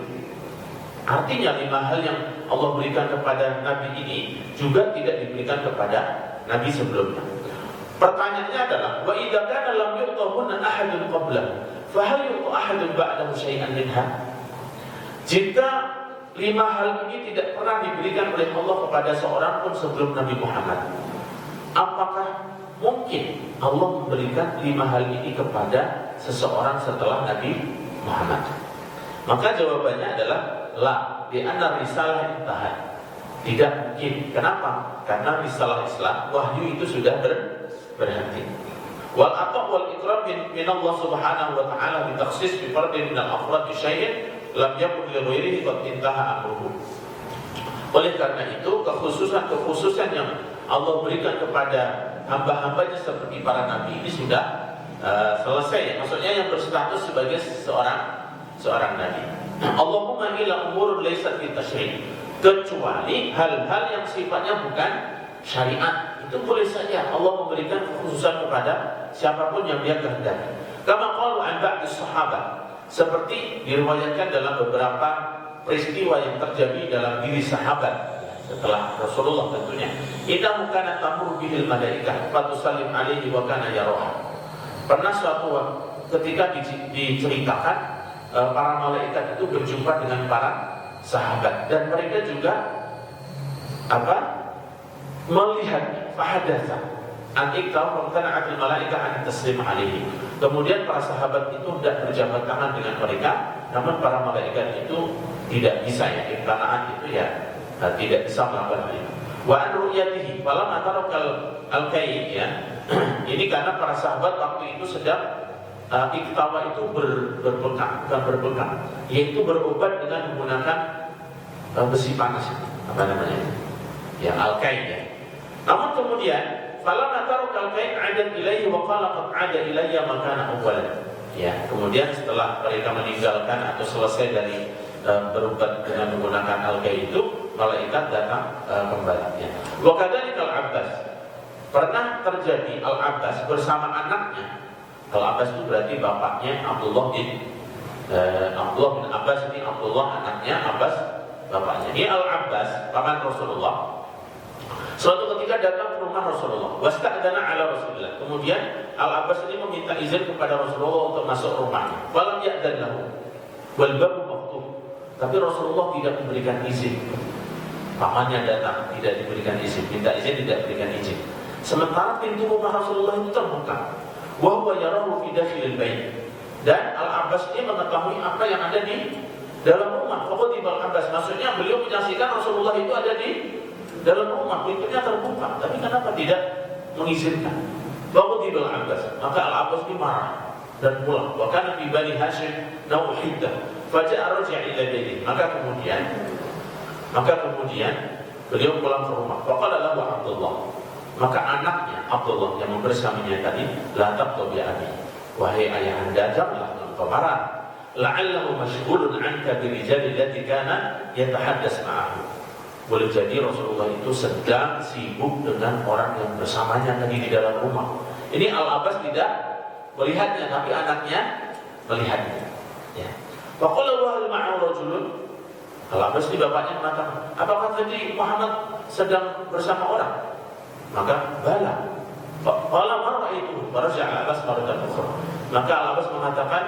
Artinya 5 hal yang Allah berikan kepada nabi ini juga tidak diberikan kepada nabi sebelumnya. Pertanyaannya adalah wa idza kana lam yu'tahuna ahadun qablahu fahal yu'ta ahadun ba'dahu syai'an minha? Jika 5 hal ini tidak pernah diberikan oleh Allah kepada seorang pun sebelum Nabi Muhammad, apakah mungkin Allah memberikan 5 hal ini kepada seseorang setelah Nabi Muhammad? Maka jawabannya adalah la, di anna risalah intahat. Tidak mungkin. Kenapa? Karena risalah Islam, wahyu itu sudah berhenti. Wal ata' wal ikram min Allah Subhanahu wa ta'ala bi takhsis bi fardin min al-afrad bi syai'in lam yakun li ghairihi qad intaha amruhu. Oleh karena itu kekhususan yang Allah berikan kepada hamba-hambanya seperti para nabi ini sudah selesai. Maksudnya yang berstatus sebagai seorang nabi. Allahumma illa umurun laysat fi tasyri', kecuali hal-hal yang sifatnya bukan syariat. Itu boleh saja Allah memberikan kekhususan kepada siapapun yang dia kehendaki. Kama qalu an ba'd as-sahabah, seperti diriwayatkan dalam beberapa peristiwa yang terjadi dalam diri sahabat setelah Rasulullah tentunya. Innahu kana tamur bihil malaikah fatusallim alaihi wa kana yaraha. Pernah suatu ketika diceritakan para malaikat itu berjumpa dengan para sahabat dan mereka juga melihat fahadatsa an iktar maqtana'atil malaikah an taslim alaihi. Kemudian para sahabat itu tidak berjabat tangan dengan mereka, namun para malaikat itu tidak bisa ya, iktana'at itu ya tidak bisa melakukan hal itu. Wa an ru'yatihi falam atarakal al-kaid ya. Ini karena para sahabat waktu itu sedang iktawa itu bukan berbekam, yaitu berobat dengan menggunakan besi panas, apa namanya? Ya, al-kaid ya. Namun kemudian falamma tarakal kaid 'ada ilaihi wa qala qad 'ada ilayya ma kana awwalan. Ya, kemudian setelah mereka meninggalkan atau selesai dari berobat dengan menggunakan al-kaid itu, malaikat datang kembali ya. Wa kadzalikal Abbas. Pernah terjadi Al-Abbas bersama anaknya. Al-Abbas itu berarti bapaknya Abdullah bin Abbas, ini Abdullah anaknya, Abbas bapaknya. Ini Al-Abbas paman Rasulullah. Suatu ketika datang ke rumah Rasulullah, wasta'dana ala Rasulullah. Kemudian Al-Abbas ini meminta izin kepada Rasulullah untuk masuk rumahnya. Walam ya'dan lahu wal babu maftuh. Tapi Rasulullah tidak memberikan izin. Pamannya datang, tidak diberikan izin, minta izin, tidak diberikan izin. Sementara pintu rumah Rasulullah itu terbuka. Wa huwa yarahu fi dakhilil bait. Dan Al-Abbas ini mengetahui apa yang ada di dalam rumah. Faqatibal Abbas, maksudnya beliau menyaksikan Rasulullah itu ada di dalam rumah, pintunya terbuka, tapi kenapa tidak mengizinkan? Faqatibal Abbas, maka Al-Abbas ini marah dan pulang. Wa kana fi Bani Hashim nauhiddah, faja'a raji'a ila baitihi. Maka kemudian beliau pulang ke rumah. Faqala lahu Abdullah, maka anaknya Abdullah yang membersaminya tadi, la taqtu bi abi, wahai ayahanda, janganlah engkau marah. La'allahu mashghulun 'anka bi rijali allati kana yatahaddas ma'ahu. Boleh jadi Rasulullah itu sedang sibuk dengan orang yang bersamanya tadi di dalam rumah. Ini Al-Abbas tidak melihatnya, tapi anaknya melihatnya. Ya. Faqala wa hal ma'ahu rajulun. Al-Abbas ini bapaknya mengatakan, apakah tadi Muhammad sedang bersama orang? Maka bala. Qala ma ra'aitu, faraja Al-Abbas maratan ukhra. Maka Al-Abbas mengatakan,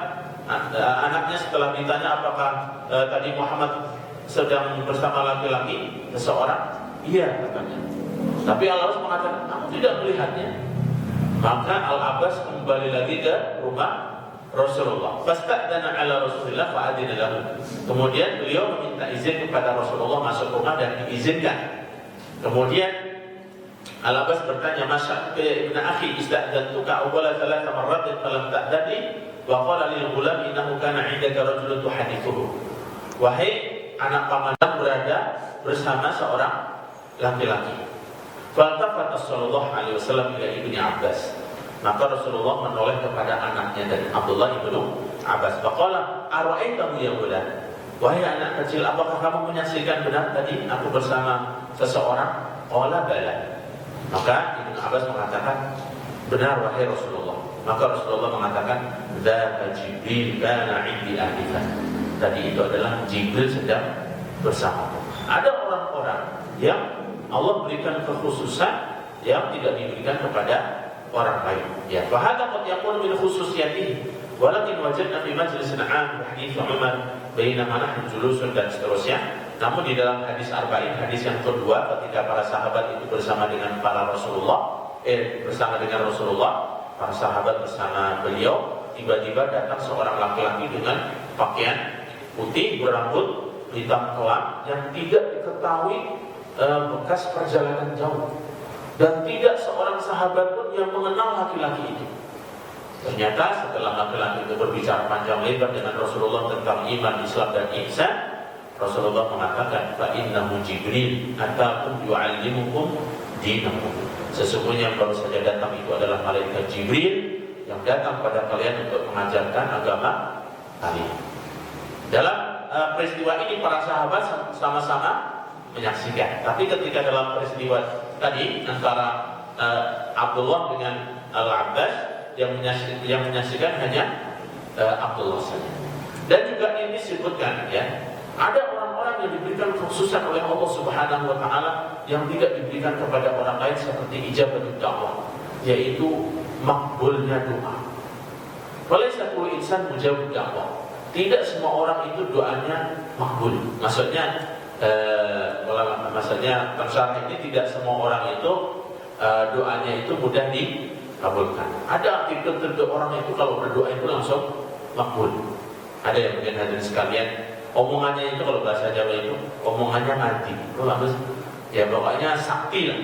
anaknya setelah ditanya apakah tadi Muhammad sedang bersama laki-laki seseorang, iya katanya. Tapi Al-Abbas mengatakan, aku tidak melihatnya. Maka Al-Abbas kembali lagi ke rumah Rasulullah. Fasta'dana ala Rasulillah fa'adina lahu. Kemudian beliau meminta izin kepada Rasulullah masuk rumah dan diizinkan. Kemudian Al-Abbas bertanya, "Masya ibn akhi ista'dantuka awwala thalatha marratin falam ta'dani wa qala lil ghulam innahu kana 'indaka rajulun tuhadithuhu." Wahai anak pamanmu berada bersama seorang laki-laki. Faltafata sallallahu alaihi wasallam ila ibni Abbas. Maka Rasulullah menoleh kepada anaknya dari Abdullah ibnu Abbas. Faqala ara'aitahu ya gulam, wahai anak kecil, apakah kamu menyaksikan benar tadi aku bersama seseorang? Qala bala. Maka Ibnu Abbas mengatakan, benar wahai Rasulullah. Maka Rasulullah mengatakan, dzaka Jibril kana 'indi ahlifa. Tadi itu adalah Jibril sedang bersamaku. Ada orang-orang yang Allah berikan kekhususan yang tidak diberikan kepada orang lain. Ya, fa hadza qad yakunu min khususiyatihi, walakin wajadna fi majlisin 'am hadits Umar bainama nahnu julusun dan seterusnya. Namun di dalam hadis arba'in, hadis yang kedua, ketika para sahabat itu bersama dengan para Rasulullah, bersama dengan Rasulullah, para sahabat bersama beliau, tiba-tiba datang seorang laki-laki dengan pakaian putih berambut hitam kelam yang tidak diketahui bekas perjalanan jauh, dan tidak seorang sahabat pun yang mengenal laki-laki itu. Ternyata setelah laki-laki itu berbicara panjang lebar dengan Rasulullah tentang iman, Islam dan ihsan, Rasulullah mengatakan, fa innahu Jibril atakum yu'allimukum dinakum. Sesungguhnya yang baru saja datang itu adalah malaikat Jibril yang datang pada kalian untuk mengajarkan agama kalian. Dalam peristiwa ini para sahabat sama-sama menyaksikan. Tapi ketika dalam peristiwa tadi antara Abdullah dengan Al-Abbas, yang menyaksikan hanya Abdullah saja. Dan juga ini disebutkan, ya, ada orang-orang yang diberikan kekhususan oleh Allah Subhanahu wa taala yang tidak diberikan kepada orang lain, seperti ijabatul dakwah, yaitu makbulnya doa. Walaysa kullu insan mujabud dakwah. Tidak semua orang itu doanya makbul. Maksudnya tersyarah ini tidak semua orang itu doanya itu mudah dikabulkan. Ada tertentu orang itu kalau berdoa itu langsung makbul. Ada yang mungkin hadirin sekalian, omongannya itu kalau bahasa Jawa itu omongannya mati. Bagus. Ya pokoknya sakti lah.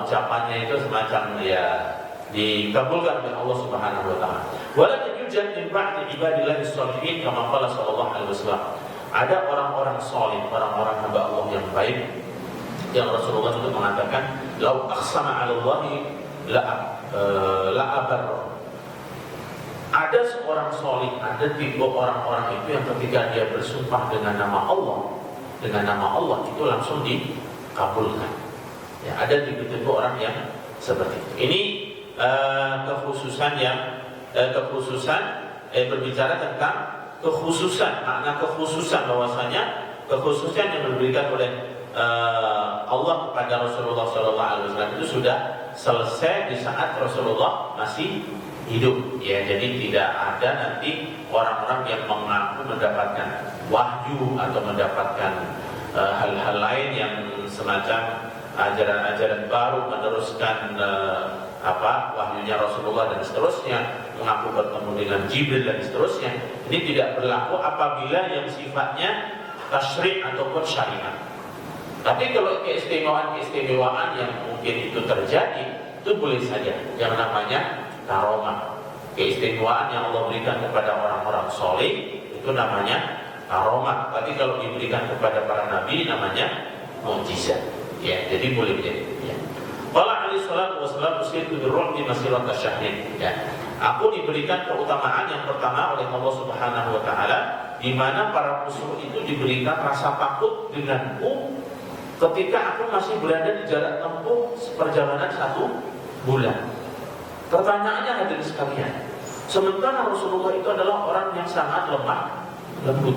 Ucapannya itu semacam ya dikabulkan oleh Allah Subhanahu wa taala. Walakin yujad min ba'di ibadillahi sholihin kama qala sallallahu alaihi wasallam. Ada orang-orang salih, orang-orang hamba Allah yang baik, yang Rasulullah itu mengatakan, "Lau aqsama 'ala Allahi la abar." Ada seorang salih, ada tipe orang-orang itu yang ketika dia bersumpah dengan nama Allah itu langsung dikabulkan. Ya, ada tipe-tipe orang yang seperti itu. Ini kekhususan berbicara tentang kekhususan, makna kekhususan bahwasanya kekhususan yang diberikan oleh Allah kepada Rasulullah SAW itu sudah selesai di saat Rasulullah masih hidup. Ya, jadi tidak ada nanti orang-orang yang mengaku mendapatkan wahyu atau mendapatkan hal-hal lain yang semacam ajaran-ajaran baru, meneruskan wahyunya Rasulullah dan seterusnya, mengaku bertemu dengan Jibril dan seterusnya. Ini tidak berlaku apabila yang sifatnya tasyri' ataupun syariat. Tapi kalau keistimewaan yang mungkin itu terjadi, itu boleh saja yang namanya karomah. Keistimewaan yang Allah berikan kepada orang-orang soleh itu namanya karomah. Tapi kalau diberikan kepada para nabi namanya mukjizat. Ya, jadi boleh jadi. Ya. Qala alaihi salatu wassalam usitu birru'bi masirata syahrin. Ya. Aku diberikan keutamaan yang pertama oleh Allah Subhanahu wa taala, di mana para musuh itu diberikan rasa takut denganku ketika aku masih berada di jarak tempuh perjalanan 1 bulan. Pertanyaannya hadirin sekalian, sementara Rasulullah itu adalah orang yang sangat lemah lembut.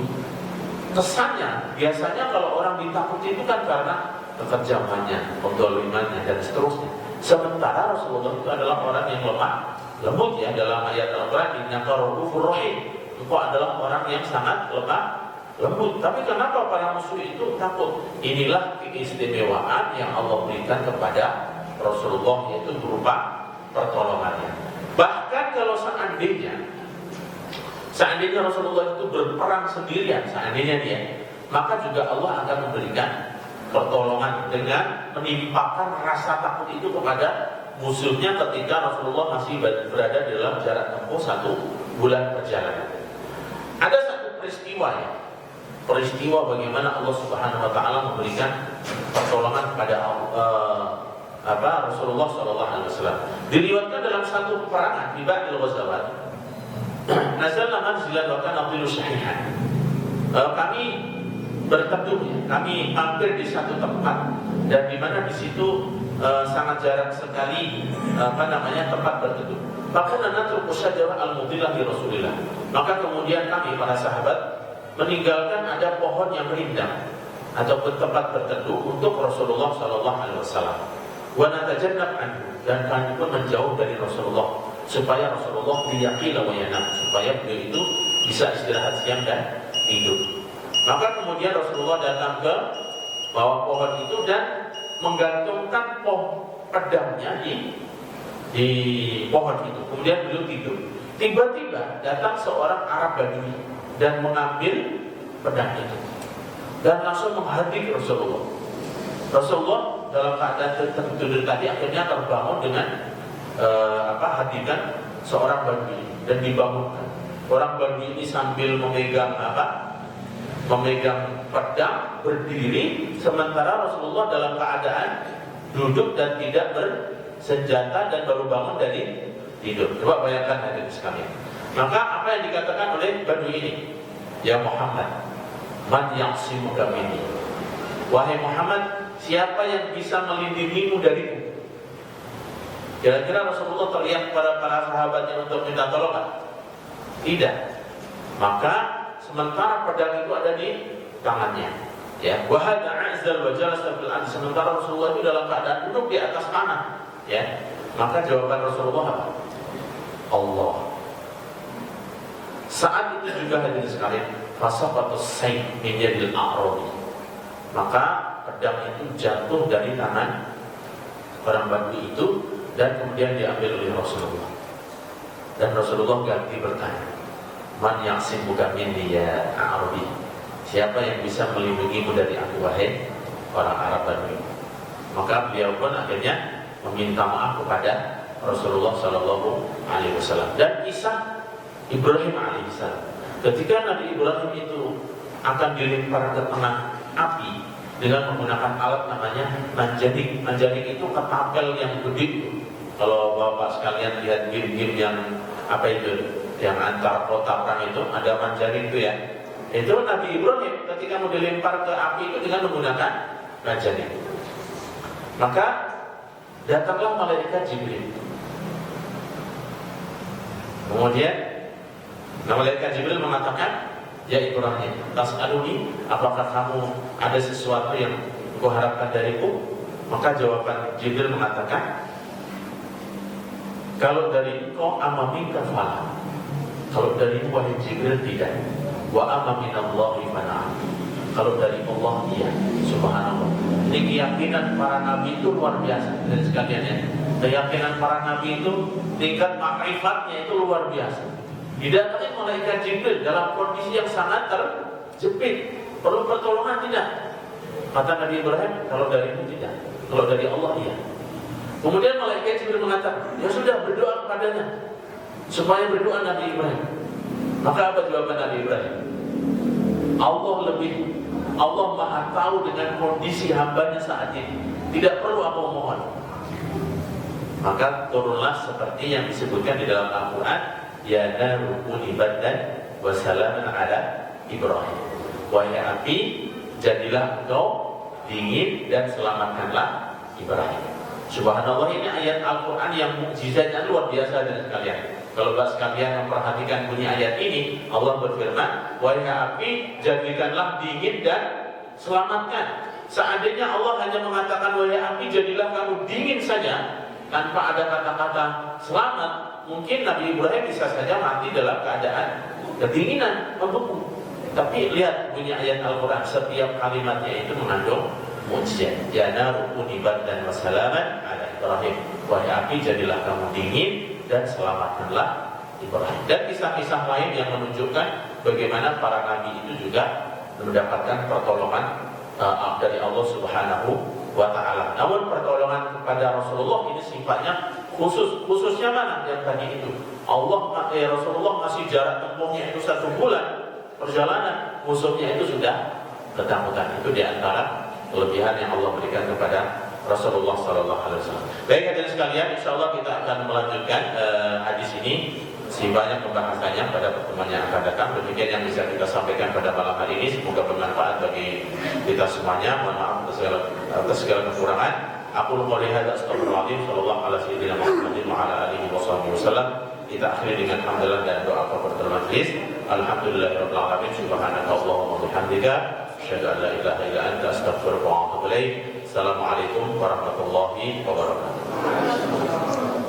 Kesannya biasanya kalau orang ditakuti itu kan karena kekejamannya, penzalimannya dan seterusnya. Sementara Rasulullah itu adalah orang yang lemah lembut, ya, dalam ayat Al-Qur'an, innaka ra'ufur rahim. Engkau adalah orang yang sangat lemah lembut. Tapi kenapa para musuh itu takut? Inilah keistimewaan yang Allah berikan kepada Rasulullah, yaitu berupa pertolongannya. Bahkan kalau seandainya Rasulullah itu berperang sendirian, seandainya dia, maka juga Allah akan memberikan pertolongan dengan menimpakan rasa takut itu kepada musuhnya ketika Rasulullah masih berada dalam jarak tempuh 1 bulan perjalanan. Ada satu peristiwa bagaimana Allah Subhanahu wa taala memberikan pertolongan kepada Rasulullah SAW. Diriwayatkan dalam satu peperangan di Ba'dil Ghazawat, nazalna manzilan wa kana dhilu syahihan. Kami berteduh, kami mampir di satu tempat dan di mana di situ sangat jarang sekali tempat berteduh. Maka natruku syajarah al-mudillah li Rasulillah. Maka kemudian kami para sahabat meninggalkan ada pohon yang rindang ataupun tempat berteduh untuk Rasulullah SAW. Wa natajannab anhu, dan kami pun menjauh dari Rasulullah supaya Rasulullah liyaqila wa yanam, supaya beliau itu bisa istirahat siang dan tidur. Maka kemudian Rasulullah datang ke bawah pohon itu dan menggantungkan pedangnya di pohon itu. Kemudian beliau tidur. Tiba-tiba datang seorang Arab Badui dan mengambil pedang itu dan langsung menghadik Rasulullah. Rasulullah dalam keadaan tertidur tadi akhirnya terbangun dengan hadikan seorang Badui dan dibangunkan. Orang Badui ini sambil memegang pedang berdiri, sementara Rasulullah dalam keadaan duduk dan tidak bersenjata dan baru bangun dari tidur. Coba bayangkan hadirin sekalian. Maka apa yang dikatakan oleh Badui ini? Ya Muhammad, man ya'simuka minni. Wahai Muhammad, siapa yang bisa melindungimu dariku? Kira-kira Rasulullah teriak kepada para sahabatnya untuk minta tolong? Tidak. Maka sementara pedang itu ada di tangannya, ya. Wa hadza azzal wa jalasa fil ard. Sementara Rasulullah itu dalam keadaan duduk di atas tanah, ya. Maka jawaban Rasulullah apa? Allah. Saat itu juga hadirin sekalian, fasaqatus sayf min yadil a'rabi. Maka pedang itu jatuh dari tangan orang Badui itu dan kemudian diambil oleh Rasulullah. Dan Rasulullah ganti bertanya, man ya'simuka minni ya Arabi. Siapa yang bisa melindungimu dari aku wahai orang Arab Badui? Maka beliau pun akhirnya meminta maaf kepada Rasulullah SAW. Dan kisah Ibrahim alaihissalam, ketika Nabi Ibrahim itu akan dilempar ke tengah api dengan menggunakan alat namanya manjanik. Manjanik itu ketapel yang gede. Kalau bapak sekalian lihat game-game yang yang antar kota perang itu ada manjanik itu ya. Itu Nabi Ibrahim ketika mau dilempar ke api itu dengan menggunakan manjanik. Maka datanglah malaikat Jibril. Kemudian malaikat Jibril mengatakan, ya Ibrahim, tas'aluni, apakah kamu ada sesuatu yang kau harapkan dariku? Maka jawaban Jibril mengatakan, kalau dari engkau amamika fala. Kalau dari wahai Jibril tidak. Wa amaminallahi fana. Kalau dari Allah iya. Subhanallah. Ini keyakinan para nabi itu luar biasa. Dan sekalian ya, keyakinan para nabi itu tingkat makrifatnya itu luar biasa. Didatangi malaikat Jibril dalam kondisi yang sangat terjepit, perlu pertolongan tidak? Kata Nabi Ibrahim, kalau darimu tidak, kalau dari Allah iya. Kemudian malaikat Jibril mengatakan, ya sudah, berdoa kepadanya supaya berdoa Nabi Ibrahim. Maka apa jawaban Nabi Ibrahim? Allah Maha tahu dengan kondisi hambanya saat ini, tidak perlu aku mohon. Maka turunlah seperti yang disebutkan di dalam Al-Quran, ya naru kuni bardan wa salaman ala Ibrahim. Wahai api, jadilah engkau dingin dan selamatkanlah Ibrahim. Subhanallah, ini ayat Al-Quran yang mukjizatnya luar biasa dan sekalian. Kalau sekalian memperhatikan bunyi ayat ini, Allah berfirman, wahai api, jadikanlah dingin dan selamatkan. Seandainya Allah hanya mengatakan wahai api, jadilah kamu dingin saja, tanpa ada kata-kata selamat, mungkin Nabi Ibrahim bisa saja mati dalam keadaan kedinginan, membeku. Tapi lihat bunyi ayat Al-Quran, setiap kalimatnya itu mengandung mukjizat. Ya naru kuni bardan wa salaman ala Ibrahim. Wahai api, jadilah kamu dingin dan selamatkanlah Ibrahim. Dan kisah-kisah lain yang menunjukkan bagaimana para nabi itu juga mendapatkan pertolongan dari Allah Subhanahu wa ta'ala. Namun pertolongan kepada Rasulullah ini sifatnya khususnya mana? Yang tadi itu Rasulullah masih jarak tempuhnya itu 1 bulan perjalanan, musuhnya itu sudah ketakutan. Itu diantara kelebihan yang Allah berikan kepada Rasulullah sallallahu alaihi wasallam. Baik hadirin sekalian, insyaallah kita akan melanjutkan hadis ini. Masih banyak pembahasannya pada pertemuan yang akan datang. Demikian yang bisa kita sampaikan pada malam hari ini. Semoga bermanfaat bagi kita semuanya. Mohon maaf atas segala kekurangan. Aku qouli hadza astaghfirullahaladzim sallallahu ala sayyidina Muhammadin wa ala alihi wasallam. Kita akhiri dengan hamdalah dan doa kafaratul majlis. Alhamdulillahirabbil alamin. Subhanakallahumma wa bihamdika asyhadu an la ilaha illa anta astaghfiruka wa atubu ilaik. Assalamualaikum warahmatullahi wabarakatuh.